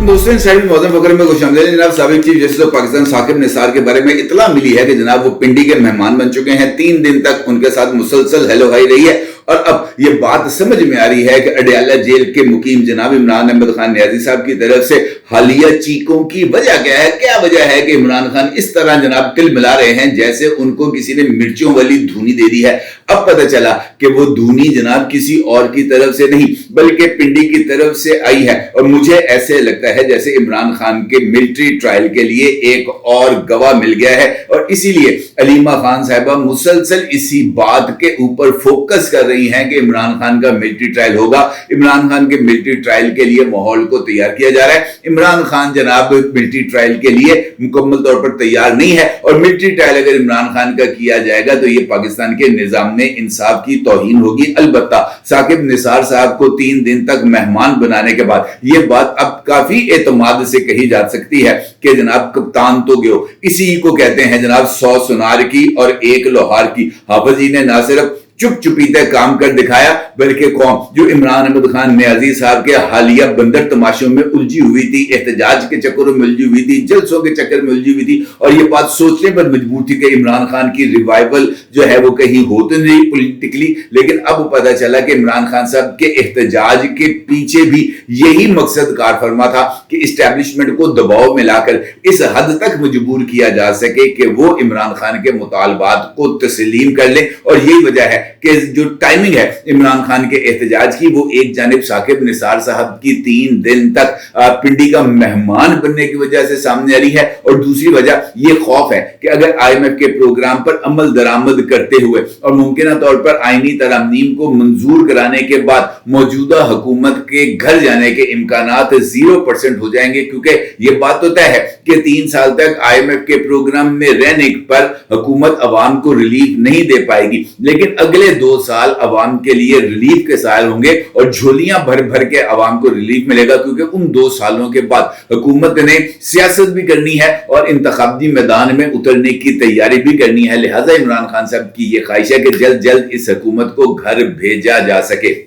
दोस्तों साहिब मौजूद फकर में खुशामदीद। जनाब साबिक chief justice of Pakistan Saqib Nisar के बारे में इतला मिली है कि जनाब वो पिंडी के मेहमान बन चुके हैं। 3 दिन तक उनके साथ मुसलसल हेलो हाई रही है और अब ये बात समझ में आ रही है कि अडयाला जेल के मुकीम जनाब इमरान अहमद खान नियाजी साहब की तरफ से हालिया चीखों की वजह क्या है। क्या वजह है कि इमरान खान इस तरह जनाब तिल मिला रहे हैं जैसे उनको किसी ने मिर्चों वाली धूनी दे दी है। अब पता चला कि वो धूनी जनाब किसी और की तरफ से नहीं बल्कि पिंडी की तरफ से आई है और मुझे ऐसे लगता है जैसे इमरान खान के मिलिट्री ट्रायल के लिए एक और गवाह मिल गया है और इसीलिए अलीमा खान साहिबा मुसलसल इसी बात के ऊपर फोकस कर रही हैं कि इमरान खान का मिलिट्री ट्रायल होगा। इमरान खान के मिलिट्री ट्रायल के लिए माहौल को तैयार किया जा रहा है। इमरान खान जनाब मिलिट्री ट्रायल के लिए मुकम्मल तौर पर तैयार नहीं है और मिलिट्री ट्रायल अगर इमरान खान का किया जाएगा तो ये पाकिस्तान के निजाम में इंसाफ की तौहीन होगी। अलबत्ता साकिब निसार साहब को 3 दिन तक मेहमान बनाने के बाद यह बात अब काफी एतमाद से कही जा सकती है कि जनाब कप्तान तो गयो, इसी को कहते हैं जनाब 100 सुनार की और 1 लोहार की। हाफिज जी ने ना सिर्फ चुप चुपीते काम कर दिखाया बल्कि कौम जो इमरान अहमद खान नियाजी साहब के हालिया बंदर तमाशों में उलझी हुई थी, एहतजाज के चक्करों में उलझी हुई थी, जलसों के चक्कर में उलझी हुई थी और ये बात सोचने पर मजबूर थी कि इमरान खान की रिवाइवल जो है वो कहीं हो तो नहीं पॉलिटिकली, लेकिन अब पता चला कि इमरान खान साहब के एहतजाज के पीछे भी यही मकसद कार फरमा था कि इस्टेब्लिशमेंट को दबाव में लाकर इस हद तक मजबूर किया जा सके कि वो इमरान खान के मुतालबात को तस्लीम कर ले। और यही वजह है कि जो टाइमिंग है इमरान खान के एहतजाज की वो एक जानिब साकिब निसार साहब की 3 दिन तक पिंडी का मेहमान बनने की वजह से सामने आ रही है और दूसरी वजह ये खौफ है कि अगर IMF के प्रोग्राम पर अमल दरामद करते हुए और मुमकिन तौर पर आईनी तरमीम को मंजूर कराने के बाद मौजूदा हुकूमत के घर जाने के इम्कानात 0% हो जाएंगे, क्योंकि ये बात तो तय है कि 3 साल तक IMF के प्रोग्राम में रहने पर हुकूमत अवाम को रिलीफ नहीं दे पाएगी, लेकिन अगले 2 साल अवाम के लिए रिलीफ के साल होंगे और झोलियां भर भर के अवाम को रिलीफ मिलेगा, क्योंकि उन 2 सालों के बाद हुकूमत ने सियासत भी करनी है और इंतखाबी मैदान में उतरने की तैयारी भी करनी है। लिहाजा इमरान खान साहब की यह ख्वाहिश है कि जल्द जल्द इस हुकूमत को घर भेजा जा सके।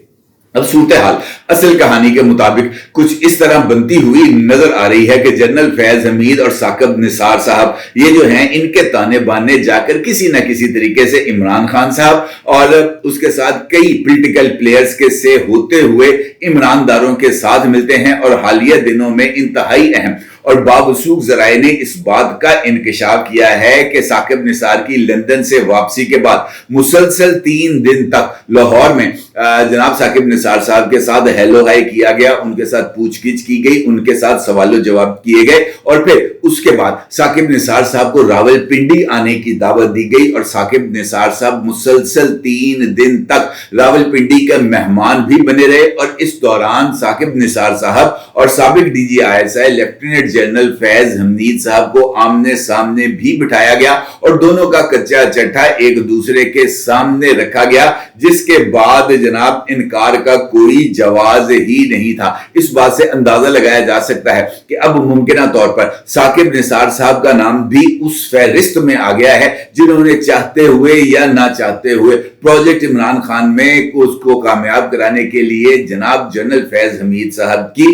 अब सूरत हाल असल कहानी के मुताबिक कुछ इस तरह बनती हुई नजर आ रही है कि जनरल फैज हमीद और साकिब निसार साहब ये जो हैं इनके ताने बाने जाकर किसी न किसी तरीके से इमरान खान साहब और उसके साथ कई पॉलिटिकल प्लेयर्स के से होते हुए ईमानदारों के साथ मिलते हैं और हालिया दिनों में इंतहाई अहम और बावसूख जराए ने इस बात का इंकशाफ किया है कि साकिब निसार की लंदन से वापसी के बाद मुसलसल 3 दिन तक लाहौर में जनाब साकिब निसार साहब के साथ हेलो हाई किया गया, उनके साथ पूछगिछ की गई, उनके साथ सवालों जवाब किए गए और फिर उसके बाद साकिब निसार साहब को रावलपिंडी आने की दावत दी गई और साकिब निसार साहब मुसलसल 3 दिन तक रावलपिंडी के मेहमान भी बने रहे और इस दौरान साकिब निसार साहब और साबिक DG ISI lieutenant general Faiz Hamid साहब को आमने सामने भी बिठाया गया और दोनों का कच्चा चट्टा एक दूसरे के सामने रखा गया, जिसके बाद जनाब इनकार का कोई जवाज ही नहीं था। इस बात से अंदाजा लगाया जा सकता है कि अब मुमकिन तौर पर साकिब निसार साहब का नाम भी उस फहरिस्त में आ गया है जिन्होंने चाहते हुए या ना चाहते हुए प्रोजेक्ट इमरान खान में उसको कामयाब कराने के लिए जनाब जनरल फैज हमीद साहब की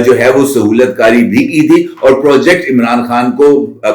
जो है वो सहूलतकारी भी की थी और प्रोजेक्ट इमरान खान को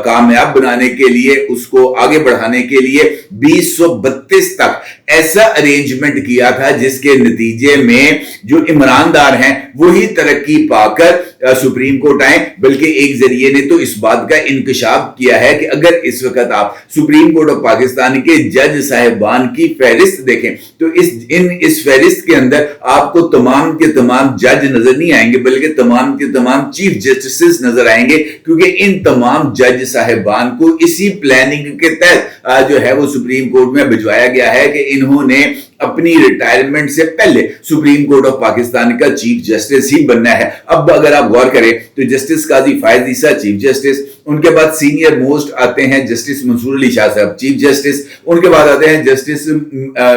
कामयाब बनाने के लिए उसको आगे बढ़ाने के लिए 2032 तक ऐसा अरेंजमेंट किया था जिसके नतीजे में जो ईमानदार हैं वही तरक्की पाकर सुप्रीम कोर्ट आए। बल्कि एक जरिए ने तो इस बात का इंकशाफ किया है कि अगर इस वक्त आप सुप्रीम कोर्ट ऑफ पाकिस्तान के जज साहिबान की फहरिस्त देखें तो इस फहरिस्त के अंदर आपको तमाम के तमाम जज नजर नहीं आएंगे बल्कि तमाम के तमाम चीफ जस्टिस नजर आएंगे, क्योंकि इन तमाम जज साहिबान को इसी प्लानिंग के तहत जो है वो सुप्रीम कोर्ट में भिजवाया गया है कि इन्होंने अपनी रिटायरमेंट से पहले सुप्रीम कोर्ट ऑफ पाकिस्तान का चीफ जस्टिस ही बनना है। अब अगर आप गौर करें तो जस्टिस काजी फायज ईसा चीफ जस्टिस, उनके बाद सीनियर मोस्ट आते हैं जस्टिस मंसूर अली शाह साहब चीफ जस्टिस, उनके बाद आते हैं जस्टिस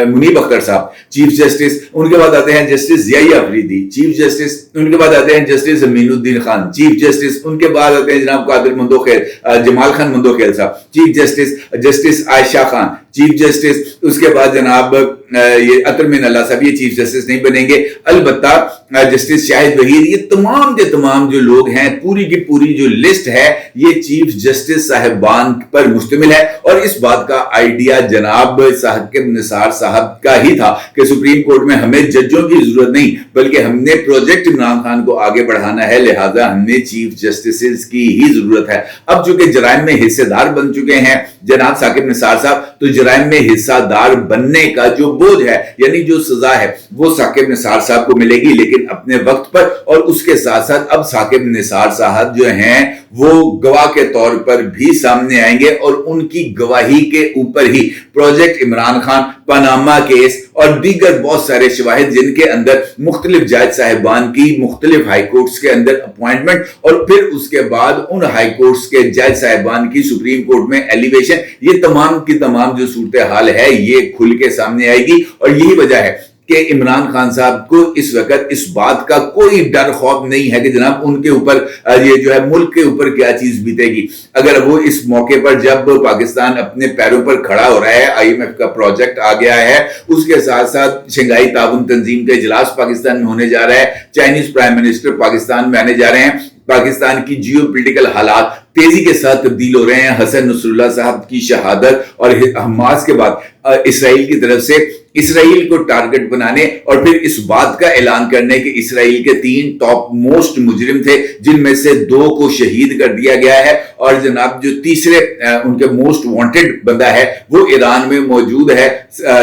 मुनीब अख्तर साहब चीफ जस्टिस, उनके बाद आते हैं justice Zia Afridi chief justice, उनके बाद आते हैं justice Aminuddin Khan chief justice, उनके बाद आते हैं जनाब कादिर मंदोखेल जमाल खान मंदोखेल साहब chief justice, justice Ayesha Khan chief justice, उसके बाद जनाब ये अतरमीन अल्लाह साहब ये चीफ जस्टिस नहीं बनेंगे, अलबत्ता जस्टिस शाहिद वहीद, ये तमाम के तमाम जो लोग हैं, पूरी की पूरी जो लिस्ट है ये चीफ जस्टिस साहिबान पर मुश्तमिल है। और इस बात का आइडिया जनाब साकिब निसार साहब का ही था कि सुप्रीम कोर्ट में हमें जजों की जरूरत नहीं बल्कि हमने प्रोजेक्ट इमरान खान को आगे बढ़ाना है, लिहाजा हमें चीफ जस्टिस की ही जरूरत है। अब चूंकि जराइम में हिस्सेदार बन चुके हैं जनाब साकिब निसार साहब, तो जराइम में हिस्सेदार बनने का जो बोझ है यानी जो सजा है वो साकिब निसार साहब को मिलेगी, लेकिन अपने वक्त पर। और उसके साथ साथ अब साकिब निसार साहब जो हैं वो गवाह के तौर पर भी सामने आएंगे और उनकी गवाही के ऊपर ही project Imran Khan, Panama case और दीगर बहुत सारे शवाहिद जिनके अंदर मुख्तलिफ जज साहिबान की मुख्तलिफ हाई कोर्ट्स के अंदर अपॉइंटमेंट और फिर उसके बाद उन हाई कोर्ट्स के जज साहिबान की सुप्रीम कोर्ट में एलिवेशन, ये तमाम की तमाम जो सूरत हाल है ये खुल के सामने आएगी। और यही वजह है कि इमरान खान साहब को इस वक्त इस बात का कोई डर खौफ नहीं है कि जनाब उनके ऊपर ये जो है मुल्क के ऊपर क्या चीज बीतेगी। अगर वो इस मौके पर जब पाकिस्तान अपने पैरों पर खड़ा हो रहा है, IMF का प्रोजेक्ट आ गया है, उसके साथ साथ शंघाई ताउन तंजीम का इजलास पाकिस्तान में होने जा रहा है, चाइनीज प्राइम मिनिस्टर पाकिस्तान में आने जा रहे हैं, पाकिस्तान की जियो पोलिटिकल हालात तेजी के साथ तब्दील हो रहे हैं, हसन नसरुल्लाह साहब की शहादत और हमास के बाद इसराइल की तरफ से इसराइल को टारगेट बनाने और फिर इस बात का ऐलान करने कि इसराइल के 3 टॉप मोस्ट मुजरिम थे जिनमें से 2 को शहीद कर दिया गया है और जनाब जो तीसरे उनके मोस्ट वांटेड बंदा है वो ईरान में मौजूद है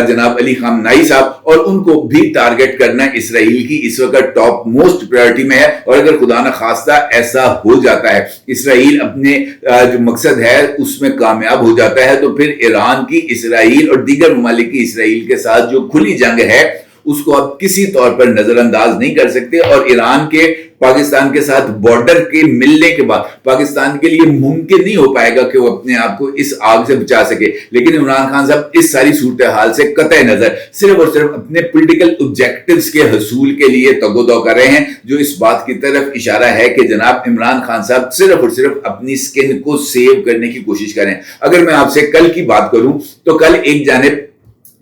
जनाब अली खामनाई साहब, और उनको भी टारगेट करना इसराइल की इस वक्त टॉप मोस्ट प्रायोरिटी में है। और अगर खुदा न खास्ता ऐसा हो जाता है, इसराइल अपने जो मकसद है उसमें कामयाब हो जाता है, तो फिर ईरान की इसराइल और दीगर ममालिक की इसराइल के साथ जो खुली जंग है उसको आप किसी तौर पर नजरअंदाज नहीं कर सकते। और ईरान के पाकिस्तान के साथ बॉर्डर के मिलने के बाद पाकिस्तान के लिए मुमकिन नहीं हो पाएगा कि वो अपने आप को इस आग से बचा सके। लेकिन इमरान खान साहब इस सारी सूरत हाल से कतई नजर सिर्फ और सिर्फ अपने पॉलिटिकल ऑब्जेक्टिव्स के हसूल के लिए तगोदो कर रहे हैं, जो इस बात की तरफ इशारा है कि जनाब इमरान खान साहब सिर्फ और सिर्फ अपनी स्किन को सेव करने की कोशिश करें। अगर मैं आपसे कल की बात करूं तो कल एक जानिब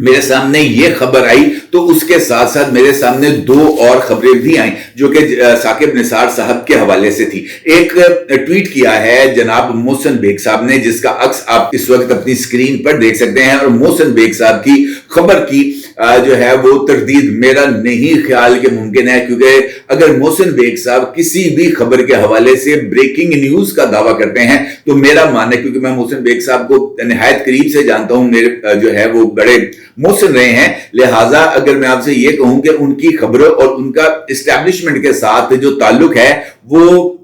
मेरे सामने ये खबर आई तो उसके साथ साथ मेरे सामने 2 और खबरें भी आई जो कि साकिब निसार साहब के हवाले से थी। एक ट्वीट किया है जनाब मोहसिन बेग साहब ने, जिसका अक्स आप इस वक्त अपनी स्क्रीन पर देख सकते हैं। और मोहसिन बेग साहब की खबर की जो है वो तरदीद मेरा नहीं ख्याल के मुमकिन है, क्योंकि अगर मोहसिन बेग साहब किसी भी खबर के हवाले से ब्रेकिंग न्यूज का दावा करते हैं तो मेरा मानना है, क्योंकि मैं मोहसिन बेग साहब को निहायत करीब से जानता हूं, मेरे जो है वो बड़े मोहसिन रहे हैं, लिहाजा अगर मैं आपसे ये कहूं कि उनकी खबरों और उनका इस्टेब्लिशमेंट के साथ जो ताल्लुक है वो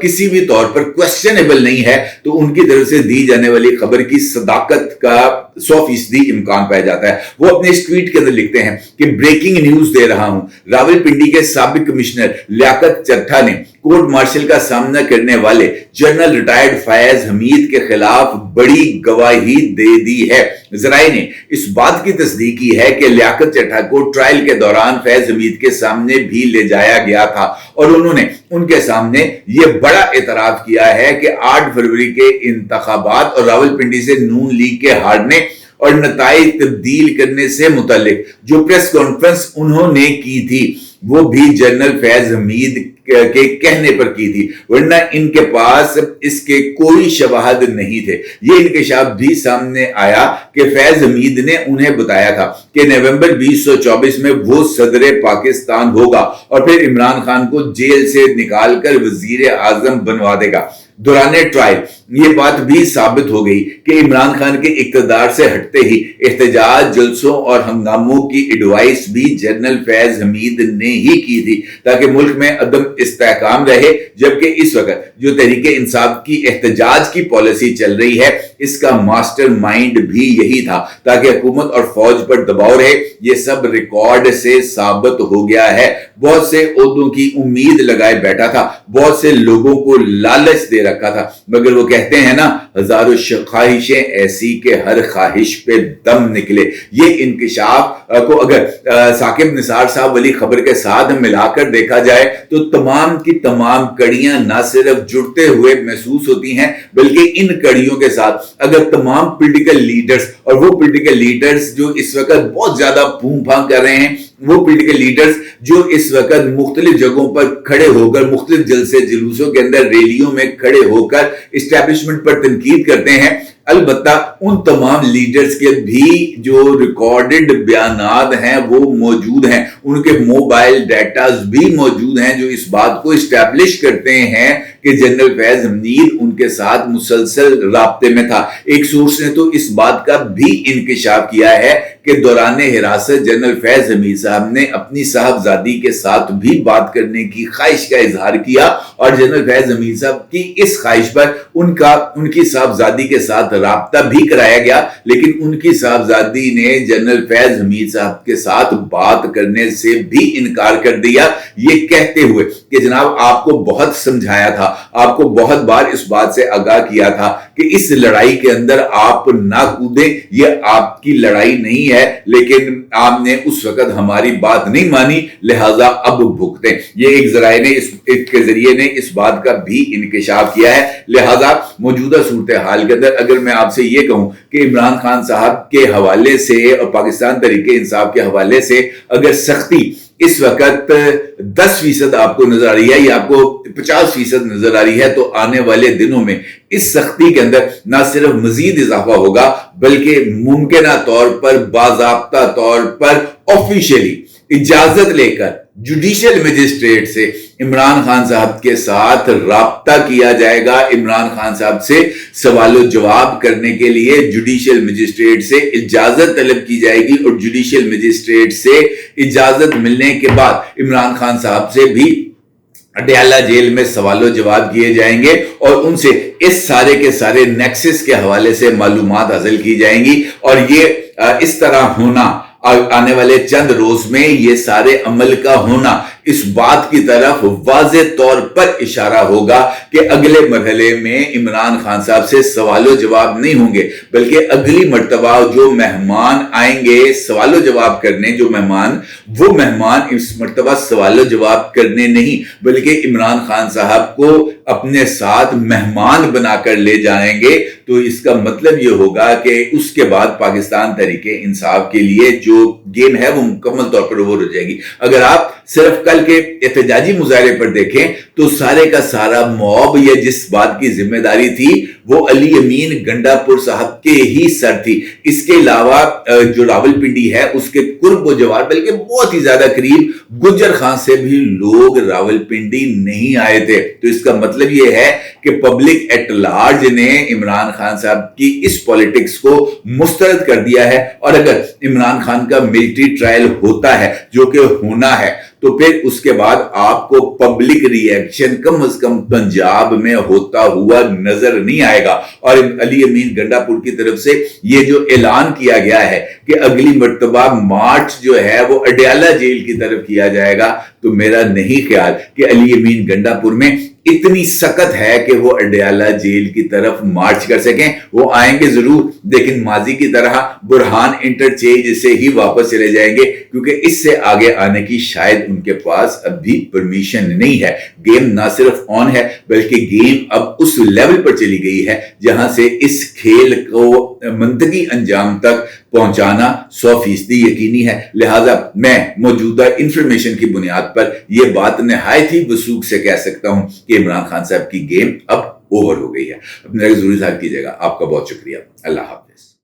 किसी भी तौर पर क्वेश्चनेबल नहीं है, तो उनकी तरफ से दी जाने वाली खबर की सदाकत का 100% इम्कान पाया जाता है। वो अपने इस ट्वीट के अंदर लिखते हैं कि ब्रेकिंग न्यूज दे रहा हूं, रावलपिंडी के साबिक कमिश्नर लियाकत चट्टा ने कोर्ट मार्शल का सामना करने वाले जनरल रिटायर्ड फैज हमीद के खिलाफ बड़ी गवाही दे दी है। जराए ने इस बात की तस्दीक की है कि लियाकत चट्टा को ट्रायल के दौरान फैज हमीद के सामने भी ले जाया गया था और उन्होंने उनके सामने यह बड़ा एतराफ किया है कि 8 फरवरी के इंतखाबात और रावलपिंडी से नून लीग के हारने और नताइज तब्दील करने से मुतालिक जो प्रेस कॉन्फ्रेंस उन्होंने की थी वो भी जनरल फैज हमीद के कहने पर की थी, वरना इनके पास इसके कोई शवाहद नहीं थे। ये इंकशाफ भी सामने आया कि फैज हमीद ने उन्हें बताया था कि नवंबर 2024 में वो सदर पाकिस्तान होगा और फिर इमरान खान को जेल से निकालकर वजीर आजम बनवा देगा। दौरान ट्रायल ये बात भी साबित हो गई कि इमरान खान के इक्तदार से हटते ही एहतजाज, जलसों और हंगामों की एडवाइस भी जनरल फैज हमीद ने ही की थी ताकि मुल्क में अदम इस्तेहकाम रहे, जबकि इस वक्त जो तहरीके इंसाफ की एहतजाज की पॉलिसी चल रही है इसका मास्टर माइंड भी यही था ताकि हुकूमत और फौज पर दबाव रहे। ये सब रिकॉर्ड से साबित हो गया है। बहुत से ओहदों की उम्मीद लगाए बैठा था, बहुत से लोगों को लालच दे रखा था, मगर वो कहते हैं ना, हजारों ख्वाहिशें ऐसी कि हर ख्वाहिश पे दम निकले। ये इंकिशाफ को अगर साकिब निसार साहब वाली खबर के साथ मिलाकर देखा जाए तो तमाम की तमाम कड़ियां ना सिर्फ जुड़ते हुए महसूस होती हैं, बल्कि इन कड़ियों के साथ अगर तमाम पॉलिटिकल लीडर्स, और वो पॉलिटिकल लीडर्स जो इस वक्त बहुत ज्यादा फूम फांग कर रहे हैं, वो पॉलिटिकल लीडर्स जो इस वक्त मुख्तलिफ जगहों पर खड़े होकर, मुख्तलिफ जलसे जुलूसों के अंदर, रैलियों में खड़े होकर इस्टेब्लिशमेंट पर तनकीद करते हैं, अलबत्ता उन तमाम लीडर्स के भी जो रिकॉर्डेड बयानात हैं वो मौजूद हैं, उनके मोबाइल डाटास भी मौजूद हैं जो इस बात को इस्टेब्लिश करते हैं कि जनरल फैज हमीद उनके साथ मुसलसल राब्ते में था। एक सोर्स ने तो इस बात का भी इंकिशाफ किया है कि दौरान हिरासत जनरल फैज हमीद साहब ने अपनी साहबजादी के साथ भी बात करने की ख्वाहिश का इजहार किया और जनरल फैज हमीद साहब की इस ख्वाहिश पर उनकी साहबजादी के साथ राब्ता भी कराया गया, लेकिन उनकी साहबजादी ने जनरल फैज हमीद साहब के साथ बात करने से भी इनकार कर दिया, ये कहते हुए कि जनाब आपको बहुत समझाया था, आपको बहुत बार इस बात से आगाह किया था कि इस लड़ाई के अंदर आप ना कूदें, ये आपकी लड़ाई नहीं है, लेकिन आपने उस वक्त हमारी बात नहीं मानी, लिहाजा अब भुगतें। ये एक जराए ने इसके जरिए ने इस बात का भी इंकिशाफ किया है। लिहाजा मौजूदा सूरत हाल के अंदर अगर मैं आपसे ये कहूं कि इमरान खान साहब के हवाले से और पाकिस्तान तहरीक इंसाफ के हवाले से अगर सख्ती इस वक्त 10% आपको नजर आ रही है या आपको 50% नजर आ रही है, तो आने वाले दिनों में इस सख्ती के अंदर ना सिर्फ मजीद इजाफा होगा, बल्कि मुमकिना तौर पर, बाज़ाब्ता तौर पर, ऑफिशियली इजाजत लेकर जुडिशियल मजिस्ट्रेट से इमरान खान साहब के साथ राब्ता किया जाएगा। इमरान खान साहब से सवाल जवाब करने के लिए जुडिशियल मजिस्ट्रेट से इजाजत तलब की जाएगी और जुडिशियल मजिस्ट्रेट से इजाजत मिलने के बाद इमरान खान साहब से भी अडयाला जेल में सवालों जवाब किए जाएंगे और उनसे इस सारे के सारे नेक्सस के हवाले से मालूमात हासिल की जाएंगी। और ये इस तरह होना, आने वाले चंद रोज में ये सारे अमल का होना इस बात की तरफ वाज़े तौर पर इशारा होगा कि अगले मरहले में इमरान खान साहब से सवालों जवाब नहीं होंगे, बल्कि अगली मर्तबा जो मेहमान आएंगे सवालों जवाब करने, जो मेहमान, वो मेहमान इस मर्तबा सवालों जवाब करने नहीं बल्कि इमरान खान साहब को अपने साथ मेहमान बनाकर ले जाएंगे। तो इसका मतलब ये होगा कि उसके बाद पाकिस्तान तहरीक इंसाफ के लिए जो गेम है वो मुकम्मल तौर पर ओवर हो जाएगी। अगर आप सिर्फ कल के एहतजाजी मुजाहरे पर देखें तो सारे का सारा मॉब, ये जिस बात की जिम्मेदारी थी वो अली अमीन गंडापुर साहब के ही सर थी। इसके अलावा जो रावलपिंडी है उसके कुर्ब व जवार, बल्कि बहुत ही ज्यादा करीब गुज्जर खान से भी लोग रावलपिंडी नहीं आए थे। तो इसका मतलब ये है कि पब्लिक एट लार्ज ने इमरान खान साहब की इस पॉलिटिक्स को मुस्तरद कर दिया है। और अगर इमरान खान का मिलिट्री ट्रायल होता है, जो कि होना है, तो फिर उसके बाद आपको पब्लिक रिएक्शन कम से कम पंजाब में होता हुआ नजर नहीं आएगा। और अली अमीन गंडापुर की तरफ से ये जो ऐलान किया गया है कि अगली मर्तबा मार्च जो है वो अडयाला जेल की तरफ किया जाएगा, तो मेरा नहीं ख्याल कि अली अमीन गंडापुर में इतनी सकत है कि वो अडयाला जेल की तरफ मार्च कर सकें। वो आएंगे जरूर, लेकिन माजी की तरह बुरहान इंटरचेंज से ही वापस चले जाएंगे, क्योंकि इससे आगे आने की शायद उनके पास अभी परमिशन नहीं है। गेम ना सिर्फ ऑन है, बल्कि गेम अब उस लेवल पर चली गई है जहां से इस खेल को मंतकी अंजाम तक पहुंचाना 100% यकीनी है। लिहाजा मैं मौजूदा इंफॉर्मेशन की बुनियाद पर यह बात निहायत ही वसूख से कह सकता हूं कि इमरान खान साहब की गेम अब ओवर हो गई है। अपने जरूर कीजिएगा। आपका बहुत शुक्रिया। अल्लाह हाफिज।